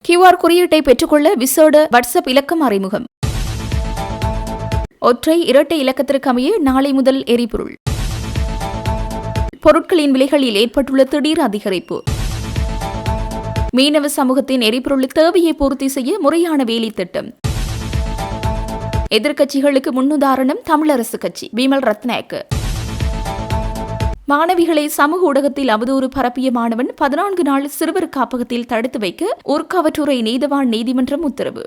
QR குறியீட்டை பெற்றுக்கொள்ள விசேட வாட்ஸ்அப் இலக்கம் அறிமுகம். ஒற்றை இரட்டை இலக்கத்திற்கமைய நாளை முதல் எரிபொருள். பொருட்களின் விலைகளில் ஏற்பட்டுள்ள திடீர் அதிகரிப்பு. மீனவ சமூகத்தின் எரிபொருள் தேவையை பூர்த்தி செய்ய முறையான வேலை திட்டம். எதிர்க்கட்சிகளுக்கு முன்னுதாரணம் தமிழரசு கட்சி. பிமல் ரத்நாயக்க. மாணவிகளை சமூக ஊடகத்தில் அவதூறு பரப்பிய மாணவன் 14 நாள் சிறுவர் காப்பகத்தில் தடுத்து வைக்க ஊர்காவற்றுறை நீதவான் நீதிமன்றம் உத்தரவு.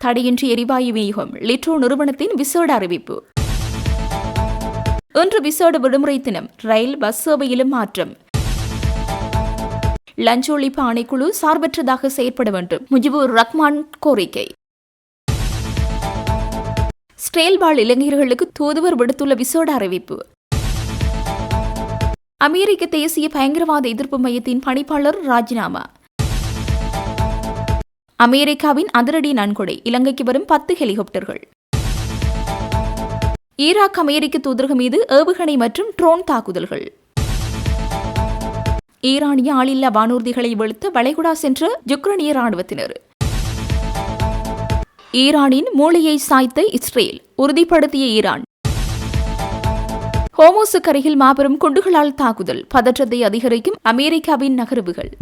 தடையின்றி எரிவாயு விநியோகம். லிட்ரோ நிறுவனத்தின் விசேட அறிவிப்பு. இன்று விசேட விடுமுறை தினம். ரயில் பஸ் சேவையிலும் மாற்றம். லஞ்ச ஒழிப்பு ஆணைக்குழு சார்பற்றதாக செயற்பட வேண்டும். முஜிபுர் ரஹ்மான் கோரிக்கை. இஸ்ரேல் வாழ் இளைஞர்களுக்கு தூதுவர் விடுத்துள்ள விசேட அறிவிப்பு. அமெரிக்க தேசிய பயங்கரவாத எதிர்ப்பு மையத்தின் பணிப்பாளர் ராஜினாமா. அமெரிக்காவின் அதிரடி நன்கொடை. இலங்கைக்கு வரும் 10 ஹெலிகாப்டர்கள். ஈராக் அமெரிக்க தூதரகம் மீது ஏவுகணை மற்றும் ட்ரோன் தாக்குதல்கள். ஈரானிய ஆளில்லா வானூர்திகளை வெளுத்த வளைகுடா சென்ற யுக்ரைனிய ராணுவத்தினர். ஈரானின் மூளையை சாய்த்த இஸ்ரேல் உறுதிப்படுத்திய ஈரான். ஹோமோசுக்கு அருகில் மாபெரும் குண்டுகளால் தாக்குதல். பதற்றத்தை அதிகரிக்கும் அமெரிக்காவின் நகர்வுகள்.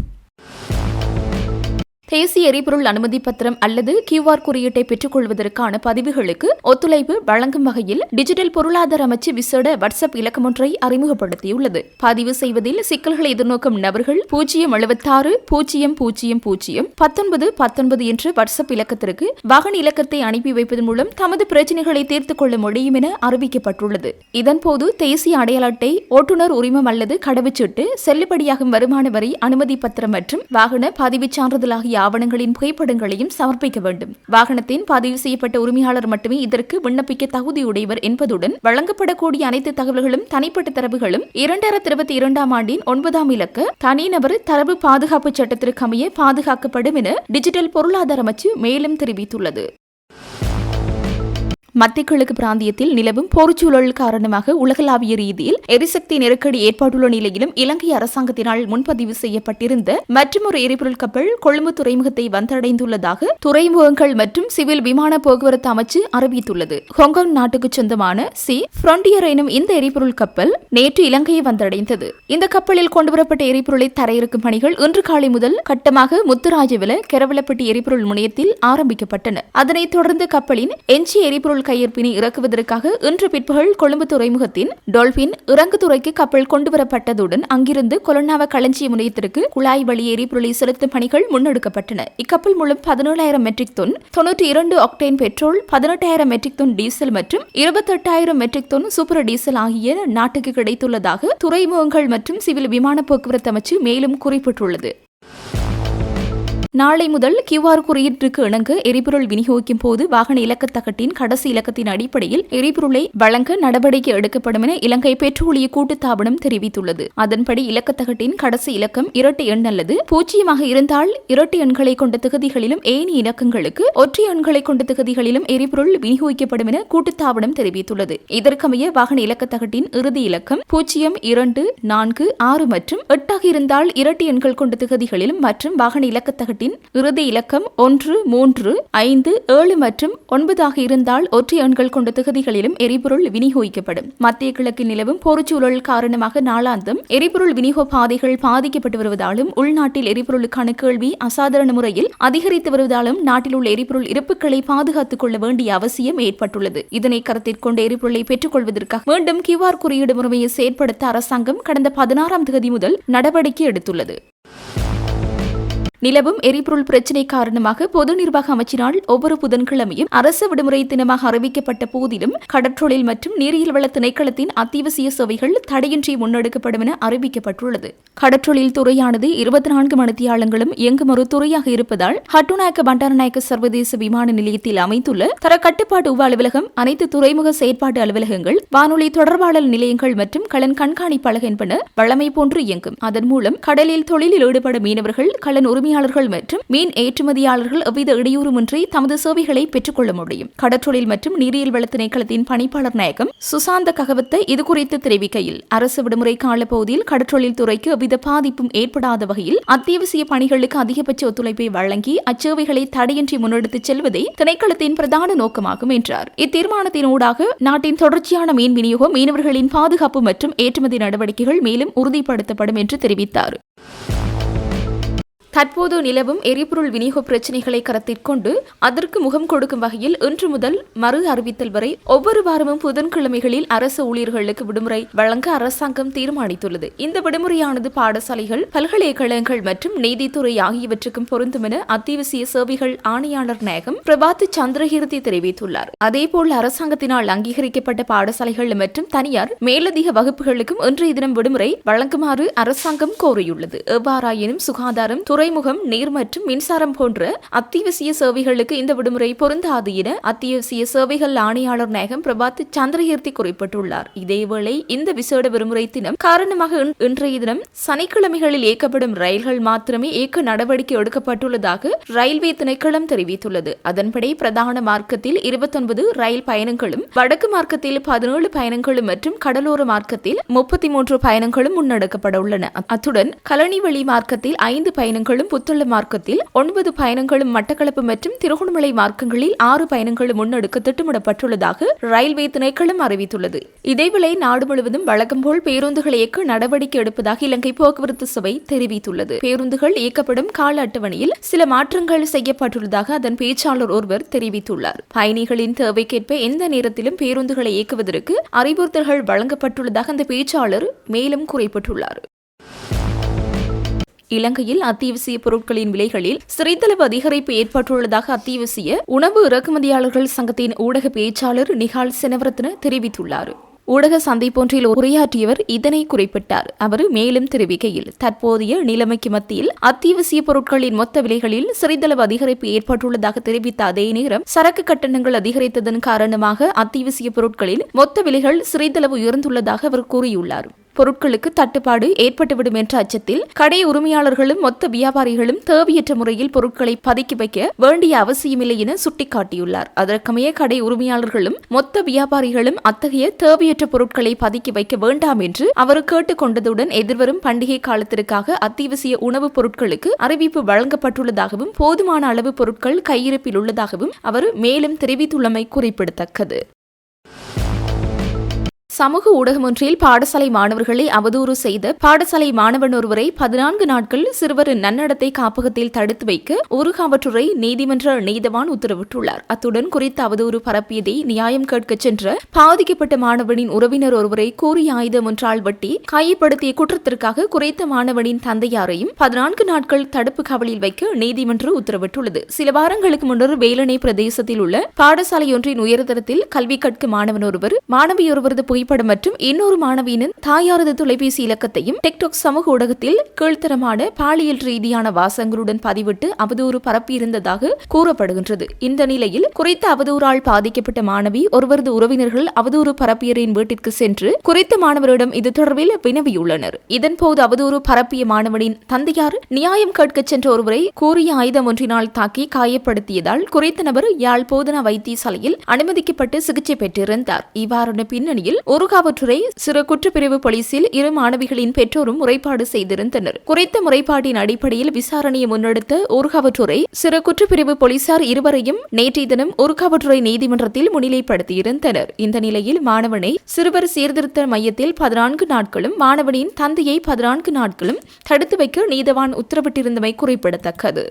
தேசிய எரிபொருள் அனுமதி பத்திரம் அல்லது QR குறியீட்டை பெற்றுக் கொள்வதற்கான பதிவுகளுக்கு ஒத்துழைப்பு வழங்கும் வகையில் டிஜிட்டல் பொருளாதார அமைச்சு விசேட வாட்ஸ்அப் இலக்கம் ஒன்றை அறிமுகப்படுத்தியுள்ளது. பதிவு செய்வதில் சிக்கல்களை எதிர்நோக்கும் நபர்கள் 076 000 1919 என்ற வாட்ஸ்அப் இலக்கத்திற்கு வாகன இலக்கத்தை அனுப்பி வைப்பதன் மூலம் தமது பிரச்சினைகளை தீர்த்துக் கொள்ள முடியும் என அறிவிக்கப்பட்டுள்ளது. இதன்போது தேசிய அடையாள அட்டை, ஓட்டுநர் உரிமம் அல்லது கடவுச்சீட்டு, செல்லுபடியாகும் வருமான வரி அனுமதி பத்திரம் மற்றும் வாகன பதிவுச் சான்றிதழ் ஆகிய ஆவணங்களின் புகைப்படங்களையும் சமர்ப்பிக்க வேண்டும். வாகனத்தின் பதிவு செய்யப்பட்ட உரிமையாளர் மட்டுமே இதற்கு விண்ணப்பிக்க தகுதியுடையவர் என்பதுடன் வழங்கப்படக்கூடிய அனைத்து தகவல்களும் தனிப்பட்ட தரவுகளும் 2022 ஆண்டின் 9ஆம் இலக்க தனிநபர் தரவு பாதுகாப்பு சட்டத்திற்கு அமைய பாதுகாக்கப்படும் என டிஜிட்டல் பொருளாதார அமைச்சு மேலும் தெரிவித்துள்ளது. மத்திய கிழக்கு பிராந்தியத்தில் நிலவும் போர்ச்சூழல் காரணமாக உலகளாவிய ரீதியில் எரிசக்தி நெருக்கடி ஏற்பட்டுள்ள நிலையிலும் இலங்கை அரசாங்கத்தினால் முன்பதிவு செய்யப்பட்டிருந்த மற்றொரு எரிபொருள் கப்பல் கொழும்பு துறைமுகத்தை வந்தடைந்துள்ளதாக துறைமுகங்கள் மற்றும் சிவில் விமான போக்குவரத்து அமைச்சு அறிவித்துள்ளது. ஹாங்காங் நாட்டுக்கு சொந்தமான ஃப்ரான்டியர் எனும் இந்த எரிபொருள் கப்பல் நேற்று இலங்கையை வந்தடைந்தது. இந்த கப்பலில் கொண்டுவரப்பட்ட எரிபொருளை தரையிறக்கும் பணிகள் இன்று காலை முதல் கட்டமாக முத்துராஜவில கெரவலப்பட்டி எரிபொருள் முனையத்தில் ஆரம்பிக்கப்பட்டன. அதனைத் தொடர்ந்து கப்பலின் எஞ்சிய எரிபொருள் கையிருப்பினை இறக்குவதற்காக இன்று பிற்பகல் கொழும்பு துறைமுகத்தின் டால்பின் இறங்குதுறைக்கு கப்பல் கொண்டுவரப்பட்டதுடன் அங்கிருந்து கொலன்னாவ களஞ்சிய முனையத்திற்கு குழாய் வழி எரிபொருளை செலுத்தும் பணிகள் முன்னெடுக்கப்பட்டன. இக்கப்பல் மூலம் 17,000 மெட்ரிக் தொன் 92 ஆக்டேன் பெட்ரோல், 18,000 மெட்ரிக் தொன் டீசல் மற்றும் 28,000 மெட்ரிக் தொன் சூப்பர் டீசல் ஆகிய நாட்டுக்கு கிடைத்துள்ளதாக துறைமுகங்கள் மற்றும் சிவில் விமான போக்குவரத்து அமைச்சு மேலும் குறிப்பிட்டுள்ளது. நாளை முதல் QR குறியீட்டுக்கு இணங்க எரிபொருள் விநியோகிக்கும் போது வாகன இலக்கத்தகட்டின் கடைசி இலக்கத்தின் அடிப்படையில் எரிபொருளை வழங்க நடவடிக்கை எடுக்கப்படும் என இலங்கை பெட்ரோலிய கூட்டுத்தாபனம் தெரிவித்துள்ளது. அதன்படி இலக்கத்தகட்டின் கடைசி இலக்கம் இரட்டை எண் அல்லது 0 இருந்தால் இரட்டை எண்களை கொண்ட திகதிகளிலும் ஏனைய இலக்கங்களுக்கு ஒற்றை எண்களை கொண்ட திகதிகளிலும் எரிபொருள் விநியோகிக்கப்படும் என கூட்டுத்தாபனம் தெரிவித்துள்ளது. இதற்கமைய வாகன இலக்கத்தகட்டின் இறுதி இலக்கம் 0, 2, 4, 6 மற்றும் 8 இருந்தால் இரட்டை எண்கள் கொண்ட திகதிகளிலும் மற்றும் வாகன இலக்கத்தகட்டின் இறுதி இலக்கம் 1, 3, 5, 7 மற்றும் 9 இருந்தால் ஒற்றை எண்கள் கொண்ட திகதிகளிலும் எரிபொருள் விநியோகிக்கப்படும். மத்திய கிழக்கில் நிலவும் போர்ச்சூழல் காரணமாக நாளாந்தம் எரிபொருள் விநியோக பாதைகள் பாதிக்கப்பட்டு வருவதாலும் உள்நாட்டில் எரிபொருளுக்கான கேள்வி அசாதாரண முறையில் அதிகரித்து வருவதாலும் நாட்டில் உள்ள எரிபொருள் இருப்புகளை பாதுகாத்துக் கொள்ள வேண்டிய அவசியம் ஏற்பட்டுள்ளது. இதனை கருத்தில் கொண்ட எரிபொருளை பெற்றுக் கொள்வதற்காக மீண்டும் QR குறியீடு முறையை செயற்படுத்த அரசாங்கம் கடந்த 16ஆம் தேதி முதல் நடவடிக்கை எடுத்துள்ளது. நிலவும் எரிபொருள் பிரச்சினை காரணமாக பொது நிர்வாக அமைச்சினால் ஒவ்வொரு புதன்கிழமையும் அரசு விடுமுறை தினமாக அறிவிக்கப்பட்ட போதிலும் கடற்றொழில் மற்றும் நீரியல் வள திணைக்களத்தின் அத்தியாவசிய சேவைகள் தடையின்றி முன்னெடுக்கப்படும் என அறிவிக்கப்பட்டுள்ளது. கடற்றொழில் துறையானது 24 மணித்தியாலங்களும் இயங்கும் ஒரு துறையாக இருப்பதால் ஹட்டுநாயக்க பண்டாரநாயக்க சர்வதேச விமான நிலையத்தில் அமைந்துள்ள தர கட்டுப்பாட்டு உப அலுவலகம், அனைத்து துறைமுக செயற்பாட்டு அலுவலகங்கள், வானொலி தொடர்பாளர் நிலையங்கள் மற்றும் களன் கண்காணிப்பாளர் என்பன வழமை போன்று இயங்கும். அதன் மூலம் கடலில் தொழிலில் ஈடுபடும் மீனவர்கள், களன் உரிமை உரிமையாளர்கள் மற்றும் மீன் ஏற்றுமதியாளர்கள் எவ்வித இடையூறுமின்றி தமது சேவைகளை பெற்றுக்கொள்ள முடியும். கடற்றொழில் மற்றும் நீரியல் வள திணைக்களத்தின் பணிப்பாளர் நாயகம் சுசாந்த ககவத்தை இதுகுறித்து தெரிவிக்கையில், அரசு விடுமுறை காலப்பகுதியில் கடற்றொழில் துறைக்கு எவ்வித பாதிப்பும் ஏற்படாத வகையில் அத்தியாவசிய பணிகளுக்கு அதிகபட்ச ஒத்துழைப்பை வழங்கி அச்சேவைகளை தடையின்றி முன்னெடுத்துச் செல்வதே திணைக்களத்தின் பிரதான நோக்கமாகும் என்றார். இத்தீர்மானத்தினூடாக நாட்டின் தொடர்ச்சியான மீன் விநியோகம், மீனவர்களின் பாதுகாப்பு மற்றும் ஏற்றுமதி நடவடிக்கைகள் மேலும் உறுதிப்படுத்தப்படும் என்று தெரிவித்தார். தற்போது நிலவும் எரிபொருள் விநியோக பிரச்சினைகளை கருத்தில் கொண்டு அதற்கு முகம் கொடுக்கும் வகையில் இன்று முதல் மறு அறிவித்தல் வரை ஒவ்வொரு வாரமும் புதன்கிழமைகளில் அரசு ஊழியர்களுக்கு விடுமுறை வழங்க அரசாங்கம் தீர்மானித்துள்ளது. இந்த விடுமுறையானது பாடசாலைகள், பல்கலைக்கழகங்கள் மற்றும் நீதித்துறை ஆகியவற்றுக்கும் பொருந்தும் என அத்தியாவசிய சேவைகள் ஆணையாளர் நாயகம் பிரபாத் சந்திரகீர்த்தி தெரிவித்துள்ளார். அதேபோல் அரசாங்கத்தினால் அங்கீகரிக்கப்பட்ட பாடசாலைகள் மற்றும் தனியார் மேலதிக வகுப்புகளுக்கும் இன்றைய தினம் விடுமுறை வழங்குமாறு அரசாங்கம் கோரியுள்ளது. எவ்வாறாயினும் சுகாதாரம், துறைமுகம், நீர் மற்றும் மின்சாரம் போன்ற அத்தியாவசிய சேவைகளுக்கு இந்த விடுமுறை பொருந்தாது என அத்தியாவசிய சேவைகள் ஆணையாளர் நாயகம் பிரபாத் சந்திரகீர்த்தி குறிப்பிட்டுள்ளார். இதேவேளை இந்த விசேட விடுமுறை தினம் காரணமாக இன்றைய தினம் சனிக்கிழமைகளில் இயக்கப்படும் ரயில்கள் மாத்திரமே இயக்க நடவடிக்கை எடுக்கப்பட்டுள்ளதாக ரயில்வே திணைக்களம் தெரிவித்துள்ளது. அதன்படி பிரதான மார்க்கத்தில் 29 ரயில் பயணங்களும், வடக்கு மார்க்கத்தில் 17 பயணங்களும் மற்றும் கடலோர மார்க்கத்தில் 33 பயணங்களும் முன்னெடுக்கப்பட உள்ளன. அத்துடன் கழனிவழி மார்க்கத்தில் 5 பயணங்களும், புத்தள மார்க்கத்தில் 9 பயணங்களும், மட்டக்களப்பு மற்றும் திருகோணமலை மார்க்கங்களில் 6 பயணங்களும் முன்னெடுக்க திட்டமிடப்பட்டுள்ளதாக ரயில்வே திணைக்களம் அறிவித்துள்ளது. இதேவேளை நாடு முழுவதும் வழக்கம் போல் பேருந்துகள் இயக்க நடவடிக்கை எடுப்பதாக இலங்கை போக்குவரத்து சபை தெரிவித்துள்ளது. பேருந்துகள் இயக்கப்படும் கால அட்டவணையில் சில மாற்றங்கள் செய்யப்பட்டுள்ளதாக அதன் பேச்சாளர் ஒருவர் தெரிவித்துள்ளார். பயணிகளின் தேவைக்கேற்ப எந்த நேரத்திலும் பேருந்துகளை இயக்குவதற்கு அறிவுறுத்தல்கள் வழங்கப்பட்டுள்ளதாக அந்த பேச்சாளர் மேலும் குறிப்பிட்டுள்ளார். இலங்கையில் அத்தியாவசிய பொருட்களின் விலைகளில் சிறிதளவு அதிகரிப்பு ஏற்பட்டுள்ளதாக அத்தியாவசிய உணவு இறக்குமதியாளர்கள் சங்கத்தின் ஊடக பேச்சாளர் நிகால் செனவரத்ன தெரிவித்துள்ளார். ஊடக சந்தைப்பொன்றில் உரையாற்றியவர் இதனை குறிப்பிட்டார். அவர் மேலும் தெரிவிக்கையில், தற்போதைய நிலைமைக்கு மத்தியில் அத்தியாவசிய பொருட்களின் மொத்த விலைகளில் சிறிதளவு அதிகரிப்பு ஏற்பட்டுள்ளதாக தெரிவித்த அதே நேரம், சரக்கு கட்டணங்கள் அதிகரித்ததன் காரணமாக அத்தியாவசிய பொருட்களின் மொத்த விலைகள் சிறிதளவு உயர்ந்துள்ளதாக அவர் கூறியுள்ளார். பொருட்களுக்கு தட்டுப்பாடு ஏற்பட்டுவிடும் என்ற அச்சத்தில் கடை உரிமையாளர்களும் மொத்த வியாபாரிகளும் தேவையற்ற முறையில் பொருட்களை பதுக்கி வைக்க வேண்டிய அவசியமில்லை என சுட்டிக்காட்டியுள்ளார். அதற்கமைய கடை உரிமையாளர்களும் மொத்த வியாபாரிகளும் அத்தகைய தேவையற்ற பொருட்களை பதுக்கி வைக்க வேண்டாம் என்று அவர் கேட்டுக் கொண்டதுடன் எதிர்வரும் பண்டிகை காலத்திற்காக அத்தியாவசிய உணவுப் பொருட்களுக்கு அறிவிப்பு வழங்கப்பட்டுள்ளதாகவும் போதுமான அளவு பொருட்கள் கையிருப்பில் உள்ளதாகவும் அவர் மேலும் தெரிவித்துள்ளமை குறிப்பிடத்தக்கது. சமூக ஊடகம் ஒன்றில் பாடசாலை மாணவர்களை அவதூறு செய்த பாடசாலை மாணவன் ஒருவரை 14 நாட்கள் சிறுவர் நன்னடத்தை காப்பகத்தில் தடுத்து வைக்க ஊர்காவற்றுறை நீதிமன்ற நீதவான் உத்தரவிட்டுள்ளார். அத்துடன் குறித்த அவதூறு பரப்பியதை நியாயம் கேட்க சென்ற பாதிக்கப்பட்ட மாணவனின் உறவினர் ஒருவரை கூறிய ஆயுதம் ஒன்றால் வெட்டி காயப்படுத்திய குற்றத்திற்காக குறித்த மாணவனின் தந்தையாரையும் 14 நாட்கள் தடுப்பு காவலில் வைக்க நீதிமன்றம் உத்தரவிட்டுள்ளது. சில வாரங்களுக்கு முன்னர் வேலணை பிரதேசத்தில் உள்ள பாடசாலையொன்றின் உயர்தரத்தில் கல்வி கற்கும் மாணவன் ஒருவர் மாணவியொருவரது புகைப்படம் மற்றும் இன்னொரு மாணவியின் தாயாரது தொலைபேசி இலக்கத்தையும் டிக்டாக் சமூக ஊடகத்தில் கீழ்த்தரமான பாலியல் ரீதியான வாசகங்களுடன் பதிவிட்டு அவதூறு பரப்பியிருந்ததாக கூறப்படுகின்றது. இந்த நிலையில் குறித்த அவதூறால் பாதிக்கப்பட்ட மாணவி ஒருவரது உறவினர்கள் அவதூறு பரப்பியரின் வீட்டிற்கு சென்று குறித்த மாணவரிடம் இது தொடர்பில் வினவியுள்ளனர். இதன்போது அவதூறு பரப்பிய மாணவனின் தந்தையார் நியாயம் கேட்க சென்ற ஒருவரை கூறிய ஆயுதம் ஒன்றினால் தாக்கி காயப்படுத்தியதால் குறித்த நபர் யாழ் போதனா வைத்தியசாலையில் அனுமதிக்கப்பட்டு சிகிச்சை பெற்றிருந்தார். இவ்வாறான பின்னணியில் ஊர்காவற்றுறை சிறு குற்றப்பிரிவு போலீசில் 2 மாணவிகளின் பெற்றோரும் முறைப்பாடு செய்திருந்தனர். குறித்த முறைப்பாட்டின் அடிப்படையில் விசாரணையை முன்னெடுத்த ஊர்காவற்றுறை சிறு குற்றப்பிரிவு போலீசார் இருவரையும் நேற்றைய தினம் ஊர்காவற்றுறை நீதிமன்றத்தில் முன்னிலைப்படுத்தியிருந்தனர். இந்த நிலையில் மாணவனை சிறுவர் சீர்திருத்த மையத்தில் 14 நாட்களும் மாணவனின் தந்தையை 14 நாட்களும் தடுத்து வைக்க நீதவான் உத்தரவிட்டிருந்தமை குறிப்பிடத்தக்கது.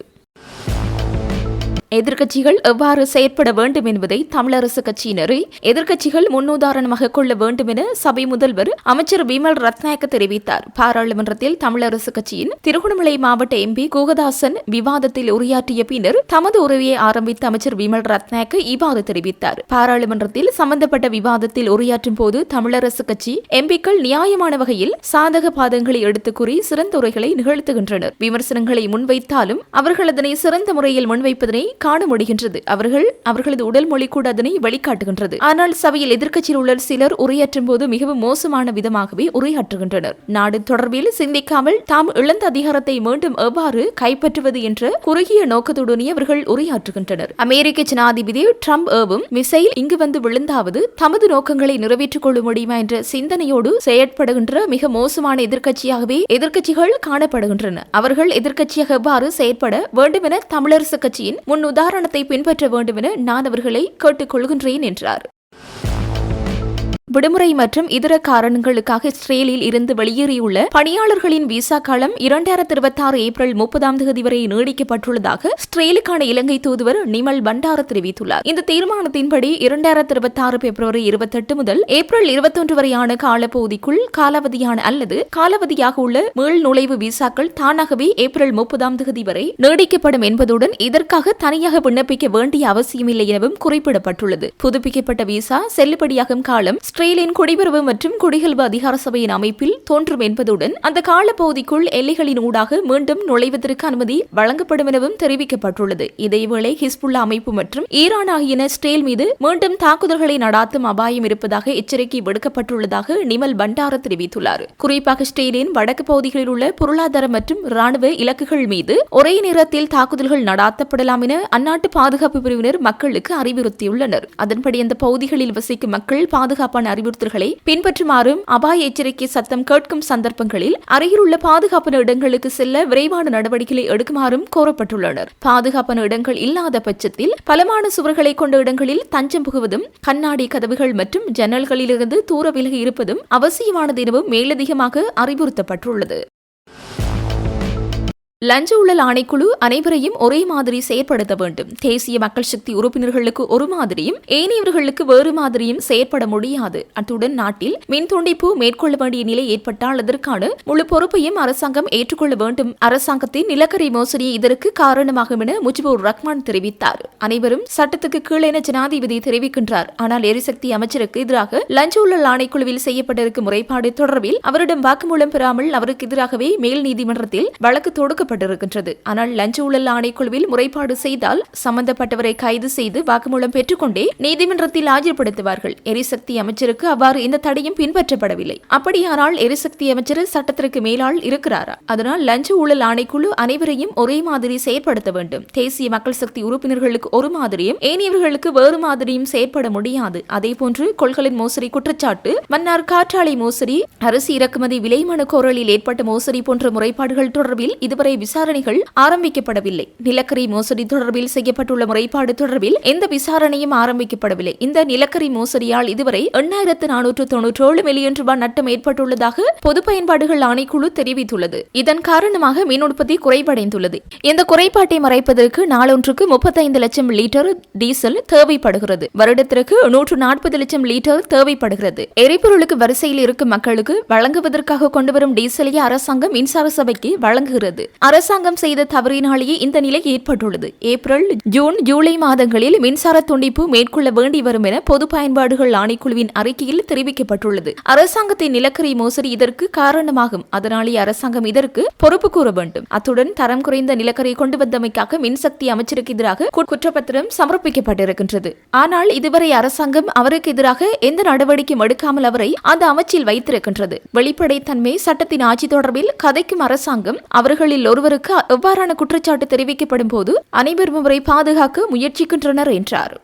எதிர்க்கட்சிகள் எவ்வாறு செயற்பட வேண்டும் என்பதை தமிழரசு கட்சியினரை எதிர்க்கட்சிகள் முன்னுதாரணமாக கொள்ள வேண்டும் என சபை முதல்வர் அமைச்சர் விமல் ரத்நாயக்க தெரிவித்தார். பாராளுமன்றத்தில் தமிழரசு கட்சியின் திருகோணமலை மாவட்ட எம்பி குகதாசன் விவாதத்தில் உரையாற்றிய பின்னர் தமது உரையை ஆரம்பித்த அமைச்சர் விமல் ரத்நாயக்க இவ்வாறு தெரிவித்தார். பாராளுமன்றத்தில் சம்பந்தப்பட்ட விவாதத்தில் உரையாற்றும் போது தமிழரசு கட்சி எம்பிக்கள் நியாயமான வகையில் சாதக பாதங்களை எடுத்துக் கூறி சிறந்த உரைகளை நிகழ்த்துகின்றனர். விமர்சனங்களை முன்வைத்தாலும் அவர்கள் அதனை சிறந்த முறையில் முன்வைப்பதனை காண முடிகின்றது. அவர்களது உடல் மொழி கூட அதனை வெளிக்காட்டுகின்றது. ஆனால் சபையில் எதிர்க்கட்சியில் உள்ள சிலர் உரையாற்றும் போது மிகவும் மோசமான விதமாகவே உரையாற்றுகின்றனர். நாடு தொடர்பில் சிந்திக்காமல் தாம் இழந்த அதிகாரத்தை மீண்டும் எவ்வாறு கைப்பற்றுவது என்ற குறுகிய நோக்கத்துடனே அவர்கள் உரையாற்றுகின்றனர். அமெரிக்க ஜனாதிபதி ட்ரம்ப் ஏவும் மிசைல் இங்கு வந்து விழுந்தாவது தமது நோக்கங்களை நிறைவேற்றிக் கொள்ள முடியுமா என்ற சிந்தனையோடு செயற்படுகின்ற மிக மோசமான எதிர்க்கட்சியாகவே எதிர்க்கட்சிகள் காணப்படுகின்றன. அவர்கள் எதிர்க்கட்சியாக எவ்வாறு செயற்பட வேண்டும் என தமிழரசு கட்சியின் முன் உதாரணத்தை பின்பற்ற வேண்டும் என நான் அவர்களை கேட்டுக் கொள்கின்றேன் என்றார். விடுமுறை மற்றும் இதர காரணங்களுக்காக இஸ்ரேலில் இருந்து வெளியேறியுள்ள பணியாளர்களின் விசா காலம் 2026 ஏப்ரல் 30 வரை நீடிக்கப்பட்டுள்ளதாக இஸ்ரேலுக்கான இலங்கை தூதுவர் நிமல் பண்டார தெரிவித்துள்ளார். இந்த தீர்மானத்தின்படி 2026 பிப்ரவரி 28 முதல் ஏப்ரல் 21 வரையான காலப்பகுதிக்குள் காலாவதியான அல்லது காலாவதியாக உள்ள மீள் நுழைவு விசாக்கள் தானாகவே ஏப்ரல் 30 வரை நீடிக்கப்படும் என்பதுடன் இதற்காக தனியாக விண்ணப்பிக்க வேண்டிய அவசியமில்லை எனவும் குறிப்பிடப்பட்டுள்ளது. புதுப்பிக்கப்பட்ட விசா செல்லுபடியாகும் காலம் இஸ்ரேலின் குடிவரவு மற்றும் குடிகல்வு அதிகார சபையின் அமைப்பில் தோன்றும் என்பதுடன் அந்த காலப்பகுதிக்குள் எல்லைகளின் ஊடாக மீண்டும் நுழைவதற்கு அனுமதி வழங்கப்படும் எனவும் தெரிவிக்கப்பட்டுள்ளது. இதேவேளை ஹிஸ்புல்லா அமைப்பு மற்றும் ஈரான் ஆகியன இஸ்ரேல் மீது மீண்டும் தாக்குதல்களை நடாத்தும் அபாயம் இருப்பதாக எச்சரிக்கை விடுக்கப்பட்டுள்ளதாக நிமல் பண்டார தெரிவித்துள்ளார். குறிப்பாக இஸ்ரேலின் வடக்கு பகுதிகளில் உள்ள பொருளாதார மற்றும் ராணுவ இலக்குகள் மீது ஒரே நேரத்தில் தாக்குதல்கள் நடாத்தப்படலாம் என அந்நாட்டு பாதுகாப்பு பிரிவினர் மக்களுக்கு அறிவுறுத்தியுள்ளனர். அதன்படி அந்த பகுதிகளில் வசிக்கும் மக்கள் பாதுகாப்பான அறிவுறுத்தல்களை பின்பற்றுமாறும் அபாய எச்சரிக்கை சத்தம் கேட்கும் சந்தர்ப்பங்களில் அருகிலுள்ள பாதுகாப்பான இடங்களுக்கு செல்ல விரைவான நடவடிக்கைகளை எடுக்குமாறும் கோரப்பட்டுள்ளனர். பாதுகாப்பான இடங்கள் இல்லாத பட்சத்தில் பலமான சுவர்களை கொண்ட இடங்களில் தஞ்சம் புகுவதும் கண்ணாடி கதவுகள் மற்றும் ஜன்னல்களிலிருந்து தூர விலகி இருப்பதும் அவசியமானது எனவும் மேலதிகமாக அறிவுறுத்தப்பட்டுள்ளது. லஞ்ச ஊழல் ஆணைக்குழு அனைவரையும் ஒரே மாதிரி செயற்படுத்த வேண்டும். தேசிய மக்கள் சக்தி உறுப்பினர்களுக்கு ஒரு மாதிரியும் ஏனையவர்களுக்கு வேறு மாதிரியும் செயற்பட முடியாது. அத்துடன் நாட்டில் மின் துண்டிப்பு மேற்கொள்ள வேண்டிய நிலை ஏற்பட்டால் அதற்கான முழு பொறுப்பையும் அரசாங்கம் ஏற்றுக்கொள்ள வேண்டும். அரசாங்கத்தின் நிலக்கரி மோசடி இதற்கு காரணமாகும் என முஜிபுர் ரஹ்மான் தெரிவித்தார். அனைவரும் சட்டத்துக்கு கீழ் என ஜனாதிபதி தெரிவிக்கின்றார். ஆனால் எரிசக்தி அமைச்சருக்கு எதிராக லஞ்ச ஊழல் ஆணைக்குழுவில் செய்யப்பட்டிருக்கும் முறைப்பாடு தொடர்பில் அவரிடம் வாக்குமூலம் பெறாமல் அவருக்கு எதிராகவே மேல் நீதிமன்றத்தில் வழக்கு தொடுக்க பட்டிருக்கின்றது. ஆனால் லஞ்ச ஊழல் ஆணைக்குழுவில் முறைப்பாடு செய்தால் சம்பந்தப்பட்டவரை கைது செய்து வாக்குமூலம் பெற்றுக்கொண்டே நீதிமன்றத்தில் ஆஜர்படுத்துவார்கள். எரிசக்தி அமைச்சருக்கு அவ்வாறு எந்த தடையும் பின்பற்றப்படவில்லை. அப்படியானால் எரிசக்தி அமைச்சர் சட்டத்திற்கு மேலால் இருக்கிறாரா? அதனால் லஞ்ச ஊழல் ஆணைக்குழு அனைவரையும் ஒரே மாதிரி செயற்படுத்த வேண்டும். தேசிய மக்கள் சக்தி உறுப்பினர்களுக்கு ஒரு மாதிரியும் ஏனையவர்களுக்கு வேறு மாதிரியும் செயற்பட முடியாது. அதேபோன்று கொள்கலன் மோசடி குற்றச்சாட்டு, மன்னார் காற்றாலை மோசடி, அரிசி இறக்குமதி விலை மனு கோரலில் ஏற்பட்ட மோசடி போன்ற முறைப்பாடுகள் தொடர்பில் இதுவரை விசாரணைகள் ஆரம்பிக்கப்படவில்லை. நிலக்கரி மோசடி தொடர்பில் செய்யப்பட்டுள்ள முறைப்பாடு தொடர்பில் எந்த விசாரணையும் ஆரம்பிக்கப்படவில்லை. இந்த நிலக்கரி மோசடியால் இதுவரை 8,497 மில்லியன் ரூபாய் நட்டம் ஏற்பட்டுள்ளதாக பொது பயன்பாடுகள் ஆணைக்குழு தெரிவித்துள்ளது. இதன் காரணமாக மின் உற்பத்தி குறைபடைந்துள்ளது. இந்த குறைபாட்டை மறைப்பதற்கு நாளொன்றுக்கு 35 லட்சம் லிட்டர் டீசல் தேவைப்படுகிறது. வருடத்திற்கு 140 லட்சம் லிட்டர் தேவைப்படுகிறது. எரிபொருளுக்கு வரிசையில் இருக்கும் மக்களுக்கு வழங்குவதற்காக கொண்டுவரும் டீசலையே அரசாங்கம் மின்சார சபைக்கு வழங்குகிறது. அரசாங்கம் செய்த தவறினாலேயே இந்த நிலை ஏற்பட்டுள்ளது. ஏப்ரல், ஜூன், ஜூலை மாதங்களில் மின்சார துண்டிப்பு மேற்கொள்ள வேண்டி வரும் என பொது பயன்பாடுகள் ஆணைக்குழுவின் அறிக்கையில் தெரிவிக்கப்பட்டுள்ளது. அரசாங்கத்தின் நிலக்கரி மோசடி இதற்கு காரணமாகும். அதனாலே அரசாங்கம் இதற்கு பொறுப்பு கூற வேண்டும். அத்துடன் தரம் குறைந்த நிலக்கரி கொண்டு வந்தமைக்காக மின்சக்தி அமைச்சருக்கு எதிராக குற்றப்பத்திரம் சமர்ப்பிக்கப்பட்டிருக்கின்றது. ஆனால் இதுவரை அரசாங்கம் அவருக்கு எதிராக எந்த நடவடிக்கையும் எடுக்காமல் அவரை அந்த அமைச்சில் வைத்திருக்கின்றது. வெளிப்படைத்தன்மை சட்டத்தின் ஆட்சி தொடர்பில் கதைக்கும் அரசாங்கம் அவர்களில் ஒருவருக்கு எவ்வாறான குற்றச்சாட்டு தெரிவிக்கப்படும் போது அனைவரும் அவரை பாதுகாக்க முயற்சிக்கின்றனர் என்றார்.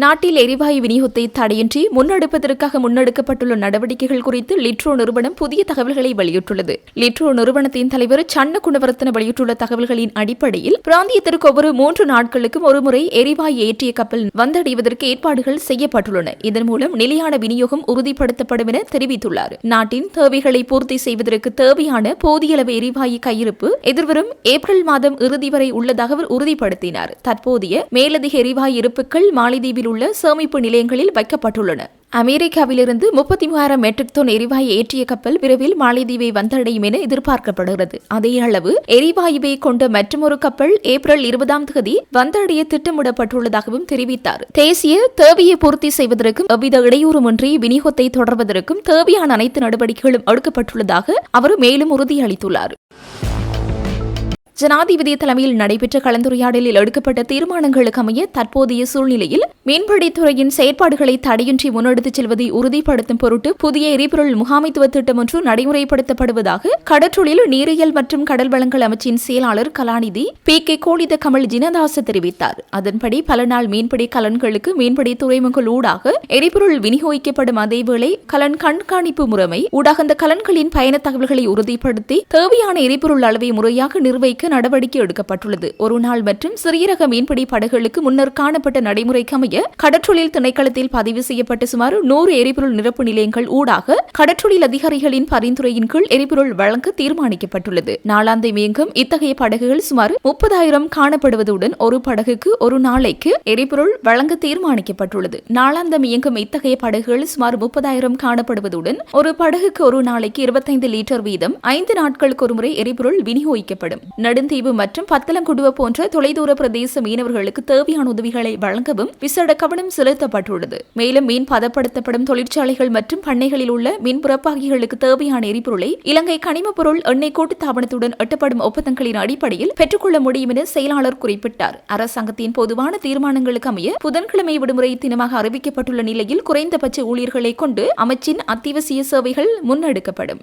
நாட்டில் எரிவாயு விநியோகத்தை தடையின்றி முன்னெடுப்பதற்காக முன்னெடுக்கப்பட்டுள்ள நடவடிக்கைகள் குறித்து லிட்ரோ நிறுவனம் புதிய தகவல்களை வெளியிட்டுள்ளது. லிட்ரோ நிறுவனத்தின் தலைவர் சன்ன குணவர்த்தன வெளியிட்டுள்ள தகவல்களின் அடிப்படையில் பிராந்தியத்திற்கு ஒவ்வொரு 3 நாட்களுக்கும் ஒருமுறை எரிவாயு ஏற்றிய கப்பல் வந்தடைவதற்கு ஏற்பாடுகள் செய்யப்பட்டுள்ளன. இதன் மூலம் நிலையான விநியோகம் உறுதிப்படுத்தப்படும் என தெரிவித்துள்ளார். நாட்டின் தேவைகளை பூர்த்தி செய்வதற்கு தேவையான போதிய அளவு எரிவாயு கையிருப்பு எதிர்வரும் ஏப்ரல் மாதம் இறுதி வரை உள்ளதாக அவர் உறுதிப்படுத்தினார். தற்போதைய மேலதிக எரிவாயு இருப்புகள் மாலைதீவில் உள்ள சேமிப்பு நிலையங்களில் வைக்கப்பட்டுள்ளன. அமெரிக்காவிலிருந்து 33,000 மெட்ரிக் டன் எரிவாயு ஏற்றிய கப்பல் விரைவில் மாலைதீவை வந்தடையும் என எதிர்பார்க்கப்படுகிறது. அதே அளவு எரிவாயுவை கொண்ட மற்றொரு கப்பல் ஏப்ரல் 20 வந்தடைய திட்டமிடப்பட்டுள்ளதாகவும் தெரிவித்தார். தேசிய தேவையை பூர்த்தி செய்வதற்கும் எவ்வித இடையூறுமின்றி விநியோகத்தை தொடர்வதற்கும் தேவையான அனைத்து நடவடிக்கைகளும் எடுக்கப்பட்டுள்ளதாக அவர் மேலும் உறுதியளித்துள்ளார். ஜனாதிபதி தலைமையில் நடைபெற்ற கலந்துரையாடலில் எடுக்கப்பட்ட தீர்மானங்களுக்கு அமைய தற்போதைய சூழ்நிலையில் மீன்பிடித்துறையின் செயற்பாடுகளை தடையின்றி முன்னெடுத்துச் செல்வதை உறுதிப்படுத்தும் பொருட்டு புதிய எரிபொருள் முகாமைத்துவ திட்டம் ஒன்று நடைமுறைப்படுத்தப்படுவதாக கடற்றொழில் நீரியல் மற்றும் கடல் வளங்கள் அமைச்சின் செயலாளர் கலாநிதி PK கோலித கமல் ஜினதாச தெரிவித்தார். அதன்படி பல நாள் மீன்பிடி கலன்களுக்கு மீன்பிடி துறைமுகங்கள் ஊடாக எரிபொருள் விநியோகிக்கப்படும் அதேவேளை கலன் கண்காணிப்பு முறைமை ஊடாக அந்த கலன்களின் பயண தகவல்களை உறுதிப்படுத்தி தேவையான எரிபொருள் அளவை முறையாக நிர்வகிக்க நடவடிக்கை எடுக்கப்பட்டுள்ளது. ஒரு நாள் மற்றும் சிறிய ரக மீன்பிடி படகுகளுக்கு முன்னர் காணப்பட்ட நடைமுறைக்கு அமைய கடற்றொழில் திணைக்களத்தில் பதிவு செய்யப்பட்ட சுமார் 100 எரிபொருள் நிரப்பு நிலையங்கள் ஊடாக கடற்றொழில் அதிகாரிகளின் பரிந்துரையின் கீழ் எரிபொருள் வழங்க தீர்மானிக்கப்பட்டுள்ளது. நாளாந்தம் இயங்கும் இத்தகைய படகுகள் சுமார் 30,000 காணப்படுவதுடன் ஒரு படகுக்கு ஒரு நாளைக்கு எரிபொருள் வழங்க தீர்மானிக்கப்பட்டுள்ளது. நாளாந்தம் இயங்கும் இத்தகைய படகுகள் சுமார் 30,000 காணப்படுவதுடன் ஒரு படகுக்கு ஒரு நாளைக்கு 25 லிட்டர் வீதம் 5 நாட்களுக்கு ஒருமுறை எரிபொருள் விநியோகிக்கப்படும். நெடுந்தீவு மற்றும் பத்தலங்குடுவ போன்ற தொலைதூர பிரதேச மீனவர்களுக்கு தேவையான உதவிகளை வழங்கவும் விசேட கவனம் செலுத்தப்பட்டுள்ளது. மேலும் மீன் பதப்படுத்தப்படும் தொழிற்சாலைகள் மற்றும் பண்ணைகளில் உள்ள மீன் புறப்பாகிகளுக்கு தேவையான எரிபொருளை இலங்கை கனிம பொருள் எண்ணெய் கூட்டுத்தாபனத்துடன் எட்டப்படும் ஒப்பந்தங்களின் அடிப்படையில் பெற்றுக்கொள்ள முடியும் என செயலாளர் குறிப்பிட்டார். அரசாங்கத்தின் பொதுவான தீர்மானங்களுக்கு அமைய புதன்கிழமை விடுமுறை தினமாக அறிவிக்கப்பட்டுள்ள நிலையில் குறைந்தபட்ச ஊழியர்களை கொண்டு அமைச்சின் அத்தியாவசிய சேவைகள் முன்னெடுக்கப்படும்.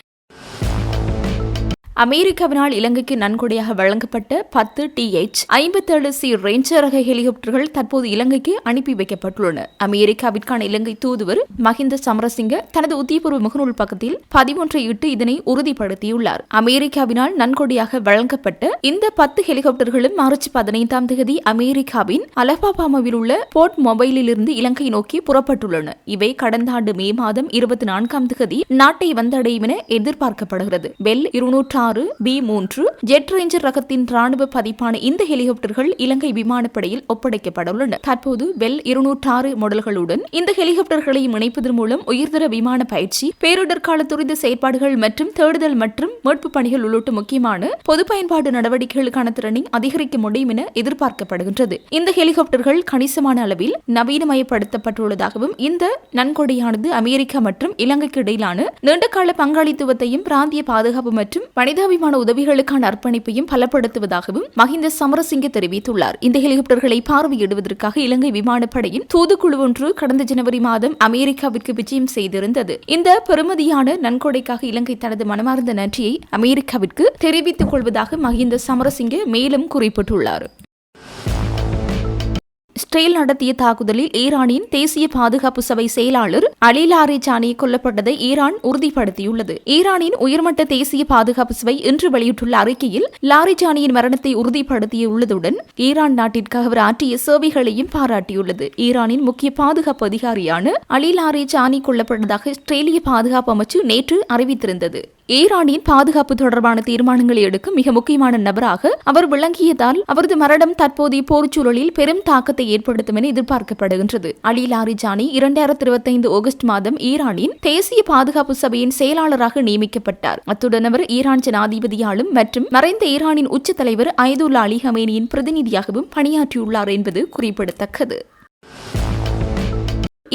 அமெரிக்காவினால் இலங்கைக்கு நன்கொடையாக வழங்கப்பட்ட 10 TH-57C ரேஞ்சர் ரக ஹெலிகாப்டர்கள் தற்போது இலங்கைக்கு அனுப்பி வைக்கப்பட்டுள்ளன. அமெரிக்காவிற்கான இலங்கை தூதுவர் மஹிந்த சமரசிங்க தனது உத்தியபூர்வ முகநூல் பக்கத்தில் 11 இட்டு இதனை உறுதிப்படுத்தியுள்ளார். அமெரிக்காவினால் நன்கொடையாக வழங்கப்பட்ட இந்த 10 ஹெலிகாப்டர்களும் மார்ச் 15ஆம் தேதி அமெரிக்காவின் அலபாமாவில் உள்ள போர்ட் மொபைலில் இருந்து இலங்கை நோக்கி புறப்பட்டுள்ளன. இவை கடந்த ஆண்டு மே மாதம் 24ஆம் தேதி நாட்டை வந்தடையும் என எதிர்பார்க்கப்படுகிறது. பெல் 206 B3 ஜெட் ரேஞ்சர் ரகத்தின் ராணுவ பதிப்பான இந்த ஹெலிகாப்டர்கள் இலங்கை விமானப்படையில் ஒப்படைக்கப்பட்டுள்ளன. தற்போது பெல் 206 மாடல்களுடன் இந்த ஹெலிகாப்டர்களை இணைப்பதன் மூலம் உயர்தர விமான பயிற்சி, பேரிடர்கால துரித செயற்பாடுகள் மற்றும் தேடுதல் மற்றும் மீட்பு பணிகள் உள்ளிட்ட முக்கியமான பொது பயன்பாடு நடவடிக்கைகளுக்கான திறனை அதிகரிக்க முடியும் என எதிர்பார்க்கப்படுகின்றது. இந்த ஹெலிகாப்டர்கள் கணிசமான அளவில் நவீனமயப்படுத்தப்பட்டுள்ளதாகவும் இந்த நன்கொடையானது அமெரிக்கா மற்றும் இலங்கைக்கு இடையிலான நீண்டகால பங்காளித்துவத்தையும் பிராந்திய பாதுகாப்பு மற்றும் மனிதாபிமான உதவிகளுக்கான அர்ப்பணிப்பையும் பலப்படுத்துவதாகவும் மஹிந்த சமரசிங்க தெரிவித்துள்ளார். இந்த ஹெலிகாப்டர்களை பார்வையிடுவதற்காக இலங்கை விமானப்படையின் தூதுக்குழு ஒன்று கடந்த ஜனவரி மாதம் அமெரிக்காவிற்கு விஜயம் செய்திருந்தது. இந்த பெருமதியான நன்கொடைக்காக இலங்கை தனது மனமார்ந்த நன்றியை அமெரிக்காவிற்கு தெரிவித்துக் கொள்வதாக மஹிந்த சமரசிங்க மேலும் குறிப்பிட்டுள்ளார். இஸ்ரேல் நடத்திய தாக்குதலில் ஈரானின் தேசிய பாதுகாப்பு சபை செயலாளர் அலி லாரிஜானி கொல்லப்பட்டதை ஈரான் உறுதிப்படுத்தியுள்ளது. ஈரானின் உயர்மட்ட தேசிய பாதுகாப்பு சபை இன்று வெளியிட்டுள்ள அறிக்கையில் லாரிஜானியின் மரணத்தை உறுதிப்படுத்தியுள்ளதுடன் ஈரான் நாட்டிற்காக அவர் ஆற்றிய சேவைகளையும் பாராட்டியுள்ளது. ஈரானின் முக்கிய பாதுகாப்பு அதிகாரியான அலி லாரிஜானி கொல்லப்பட்டதாக இஸ்ரேலிய பாதுகாப்பு அமைச்சு நேற்று அறிவித்திருந்தது. ஈரானின் பாதுகாப்பு தொடர்பான தீர்மானங்களை எடுக்கும் மிக முக்கியமான நபராக அவர் விளங்கியதால் அவரது மரணம் தற்போதைய போர்ச்சூழலில் பெரும் தாக்கத்தை ஏற்படுத்தும் என எதிர்பார்க்கப்படுகின்றது. அலி லாரிஜானி 2025 ஆகஸ்ட் மாதம் ஈரானின் தேசிய பாதுகாப்பு சபையின் செயலாளராக நியமிக்கப்பட்டார். அத்துடன் அவர் ஈரான் ஜனாதிபதியாலும் மற்றும் மறைந்த ஈரானின் உச்ச தலைவர் அயதுல்லா அலி ஹமேனியின் பிரதிநிதியாகவும் பணியாற்றியுள்ளார் என்பது குறிப்பிடத்தக்கது.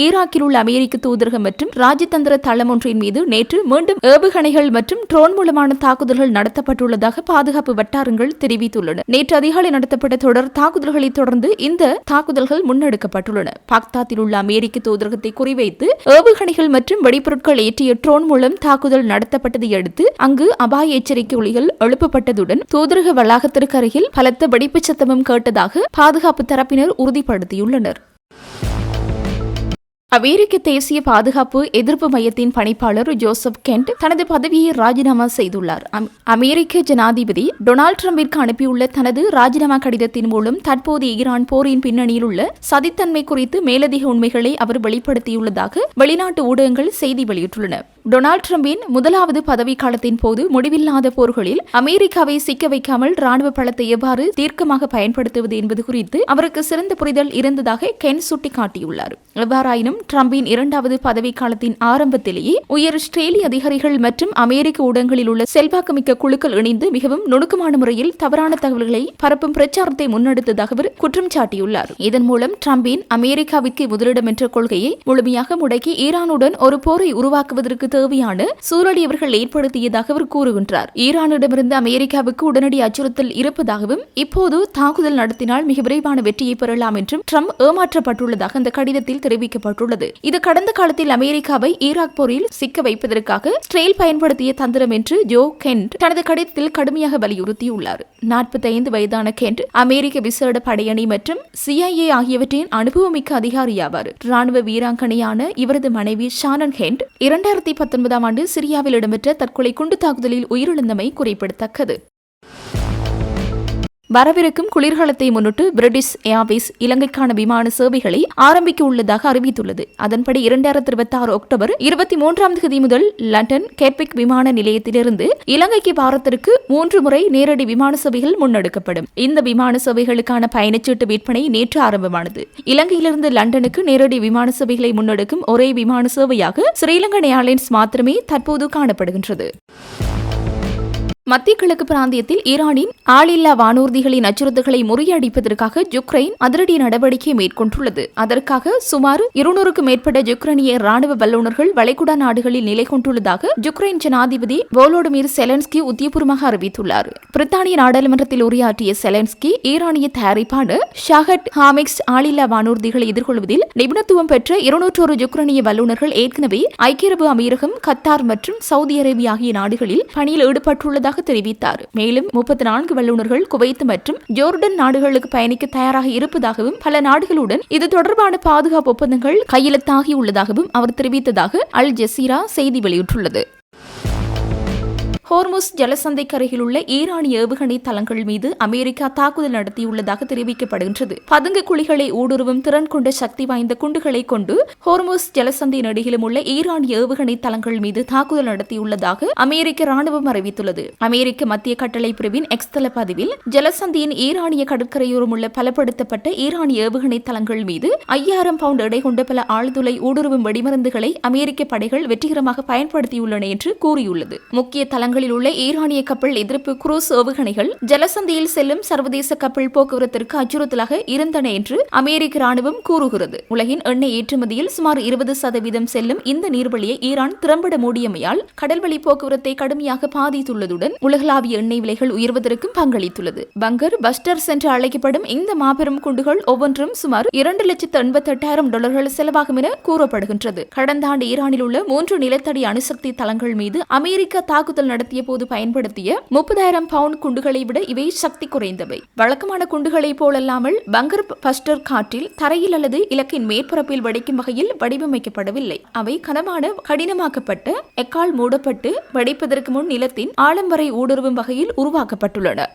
ஈராக்கில் உள்ள அமெரிக்க தூதரகம் மற்றும் ராஜதந்திர தளம் ஒன்றின் மீது நேற்று மீண்டும் ஏவுகணைகள் மற்றும் ட்ரோன் மூலமான தாக்குதல்கள் நடத்தப்பட்டுள்ளதாக பாதுகாப்பு வட்டாரங்கள் தெரிவித்துள்ளன. நேற்று அதிகாலை நடத்தப்பட்ட தொடர் தாக்குதல்களை தொடர்ந்து இந்த தாக்குதல்கள் முன்னெடுக்கப்பட்டுள்ளன. பாக்தாத்தில் உள்ள அமெரிக்க தூதரகத்தை குறிவைத்து ஏவுகணைகள் மற்றும் வெடிப்பொருட்கள் ஏற்றிய ட்ரோன் மூலம் தாக்குதல் நடத்தப்பட்டதை அடுத்து அங்கு அபாய எச்சரிக்கை ஒலிகள் எழுப்பப்பட்டதுடன் தூதரக வளாகத்திற்கு அருகில் பலத்த வெடிப்பு சத்தமும் கேட்டதாக பாதுகாப்பு தரப்பினர் உறுதிப்படுத்தியுள்ளனர். அமெரிக்க தேசிய பாதுகாப்பு எதிர்ப்பு மையத்தின் பணிப்பாளர் ஜோசப் கென்ட் தனது பதவியை ராஜினாமா செய்துள்ளார். அமெரிக்க ஜனாதிபதி டொனால்டு டிரம்பிற்கு அனுப்பியுள்ள தனது ராஜினாமா கடிதத்தின் மூலம் தற்போதைய ஈரான் போரின் பின்னணியில் உள்ள சதித்தன்மை குறித்து மேலதிக உண்மைகளை அவர் வெளிப்படுத்தியுள்ளதாக வெளிநாட்டு ஊடகங்கள் செய்தி வெளியிட்டுள்ளன. டொனால்டு டிரம்பின் முதலாவது பதவிக்காலத்தின் போது முடிவில்லாத போர்களில் அமெரிக்காவை சிக்க வைக்காமல் ராணுவ பலத்தை எவ்வாறு தீர்க்கமாக பயன்படுத்துவது என்பது குறித்து அவருக்கு சிறந்த புரிதல் இருந்ததாக கென் சுட்டிக்காட்டியுள்ளார். எவ்வாறாயினும் டிரம்பின் இரண்டாவது பதவிக்காலத்தின் ஆரம்பத்திலேயே உயர் ஆஸ்திரேலிய அதிகாரிகள் மற்றும் அமெரிக்க ஊடகங்களில் உள்ள செல்வாக்குமிக்க குழுக்கள் இணைந்து மிகவும் நுணுக்கமான முறையில் தவறான தகவல்களை பரப்பும் பிரச்சாரத்தை முன்னெடுத்ததாக அவர் குற்றம் சாட்டியுள்ளார். இதன் மூலம் டிரம்பின் அமெரிக்காவிற்கு முதலிடம் என்ற கொள்கையை முழுமையாக முடக்கி ஈரானுடன் ஒரு போரை உருவாக்குவதற்கு தேவையான சூழலை அவர்கள் ஏற்படுத்தியதாக அவர் கூறுகின்றார். ஈரானிடமிருந்து அமெரிக்காவுக்கு உடனடி அச்சுறுத்தல் இருப்பதாகவும் இப்போது தாக்குதல் நடத்தினால் மிக விரைவான வெற்றியை பெறலாம் என்றும் ட்ரம்ப் ஏமாற்றப்பட்டுள்ளதாக அந்த கடிதத்தில் தெரிவிக்கப்பட்டுள்ளது. இது கடந்த காலத்தில் அமெரிக்காவை ஈராக் போரில் சிக்க வைப்பதற்காக இஸ்ரேல் பயன்படுத்திய தந்திரம் என்று ஜோ கென்ட் தனது கடிதத்தில் கடுமையாக வலியுறுத்தியுள்ளார். 45 வயதான கென்ட் அமெரிக்க விசேட படையணி மற்றும் CIA ஆகியவற்றின் அனுபவமிக்க அதிகாரியாவார். ராணுவ வீராங்கனையான இவரது மனைவி ஷானன் கென்ட் 2019 ஆண்டு சிரியாவில் இடம்பெற்ற தற்கொலை குண்டு தாக்குதலில் உயிரிழந்தமை குறிப்பிடத்தக்கது. வரவிருக்கும் குளிர்காலத்தை முன்னிட்டு பிரிட்டிஷ் ஏர்வேஸ் இலங்கைக்கான விமான சேவைகளை ஆரம்பிக்க உள்ளதாக அறிவித்துள்ளது. அதன்படி 2026 அக்டோபர் 23 முதல் லண்டன் கேட்விக் விமான நிலையத்திலிருந்து இலங்கைக்கு வாரத்திற்கு 3 முறை நேரடி விமான சேவைகள் முன்னெடுக்கப்படும். இந்த விமான சேவைகளுக்கான பயணச்சீட்டு விற்பனை நேற்று ஆரம்பமானது. இலங்கையிலிருந்து லண்டனுக்கு நேரடி விமான சேவைகளை முன்னெடுக்கும் ஒரே விமான சேவையாக ஸ்ரீலங்கன் ஏர்லைன்ஸ் மாத்திரமே தற்போது காணப்படுகின்றது. மத்திய கிழக்கு பிராந்தியத்தில் ஈரானின் ஆளில்லா வானூர்திகளின் அச்சுறுத்தல்களை முறியடிப்பதற்காக யுக்ரைன் அதிரடி நடவடிக்கை மேற்கொண்டுள்ளது. அதற்காக சுமார் 200க்கும் மேற்பட்ட யுக்ரைனிய ராணுவ வல்லுநர்கள் வளைகுடா நாடுகளில் நிலை கொண்டுள்ளதாக யுக்ரைன் ஜனாதிபதி வோலோடிமிர் செலன்ஸ்கி உத்தியபூர்வமாக அறிவித்துள்ளார். பிரித்தானிய நாடாளுமன்றத்தில் உரையாற்றிய செலன்ஸ்கி ஈரானிய தயாரிப்பான ஷாஹட் ஹாமிக்ஸ் ஆளில்லா வானூர்திகளை எதிர்கொள்வதில் நிபுணத்துவம் பெற்ற 201 யுக்ரைனிய வல்லுநர்கள் ஏற்கனவே ஐக்கிய அரபு அமீரகம், கத்தார் மற்றும் சவுதி அரேபியா ஆகிய நாடுகளில் பணியில் ஈடுபட்டுள்ளதாக தெரிவித்தார். மேலும் 34 வல்லுநர்கள் குவைத் மற்றும் ஜோர்டன் நாடுகளுக்கு பயணிக்க தயாராக இருப்பதாகவும் பல நாடுகளுடன் இது தொடர்பான பாதுகாப்பு ஒப்பந்தங்கள் கையெழுத்தாகியுள்ளதாகவும் அவர் தெரிவித்ததாக அல் ஜசீரா செய்தி வெளியிட்டுள்ளது. ஹோர்முஸ் ஜலசந்தைக்கு அருகில் உள்ள ஈரானிய ஏவுகணை தளங்கள் மீது அமெரிக்கா தாக்குதல் நடத்தியுள்ளதாக தெரிவிக்கப்படுகின்றது. பதுங்கு குழிகளை ஊடுருவும் திறன் கொண்ட சக்தி வாய்ந்த குண்டுகளை கொண்டு ஹோர்முஸ் ஜலசந்தை நடுகிலும் உள்ள ஈரானிய ஏவுகணை தளங்கள் மீது தாக்குதல் நடத்தியுள்ளதாக அமெரிக்க ராணுவம் அறிவித்துள்ளது. அமெரிக்க மத்திய கட்டளை பிரிவின் எக்ஸ் தள பதிவில் ஜலசந்தியின் ஈரானிய கடற்கரையோரம் உள்ள பலப்படுத்தப்பட்ட ஈரானிய ஏவுகணை தளங்கள் மீது 5000 பவுண்ட் எடை கொண்ட பல ஆழ்துளை ஊடுருவும் வெடிமருந்துகளை அமெரிக்க படைகள் வெற்றிகரமாக பயன்படுத்தியுள்ளன என்று கூறியுள்ளது. முக்கிய தளங்கள் உள்ள ஈரானிய கப்பல் எதிர்ப்பு குரூஸ் ஏவுகணைகள் ஜலசந்தியில் செல்லும் சர்வதேச கப்பல் போக்குவரத்திற்கு அச்சுறுத்தலாக இருந்தன என்று அமெரிக்க ராணுவம் கூறுகிறது. உலகின் எண்ணெய் ஏற்றுமதியில் சுமார் 20% செல்லும் இந்த நீர்வழியை ஈரான் திறம்பட மூடியமையால் கடல்வழி போக்குவரத்தை கடுமையாக பாதித்துள்ளதுடன் உலகளாவிய எண்ணெய் விலைகள் உயர்வதற்கும் பங்களித்துள்ளது. பங்கர் பஸ்டர்ஸ் என்று அழைக்கப்படும் இந்த மாபெரும் குண்டுகள் ஒவ்வொன்றும் சுமார் $2,88,000 செலவாகும் என கூறப்படுகின்றது. கடந்த ஆண்டு ஈரானில் உள்ள 3 நிலத்தடி அணுசக்தி தளங்கள் மீது அமெரிக்கா தாக்குதல் நடத்திய போது பயன்படுத்திய 30,000 பவுண்ட் குண்டுகளை விட இவை சக்தி குறைந்தவை. வழக்கமான குண்டுகளை போலல்லாமல் பங்கர் பஸ்டர் காற்றில், தரையில் அல்லது இலக்கின் மேற்பரப்பில் வெடிக்கும் வகையில் வடிவமைக்கப்படவில்லை. அவை கனமான கடினமாக்கப்பட்ட எக்கால் மூடப்பட்டு வெடிப்பதற்கு முன் நிலத்தின் ஆழம் வரை ஊடுருவும் வகையில் உருவாக்கப்பட்டுள்ளன.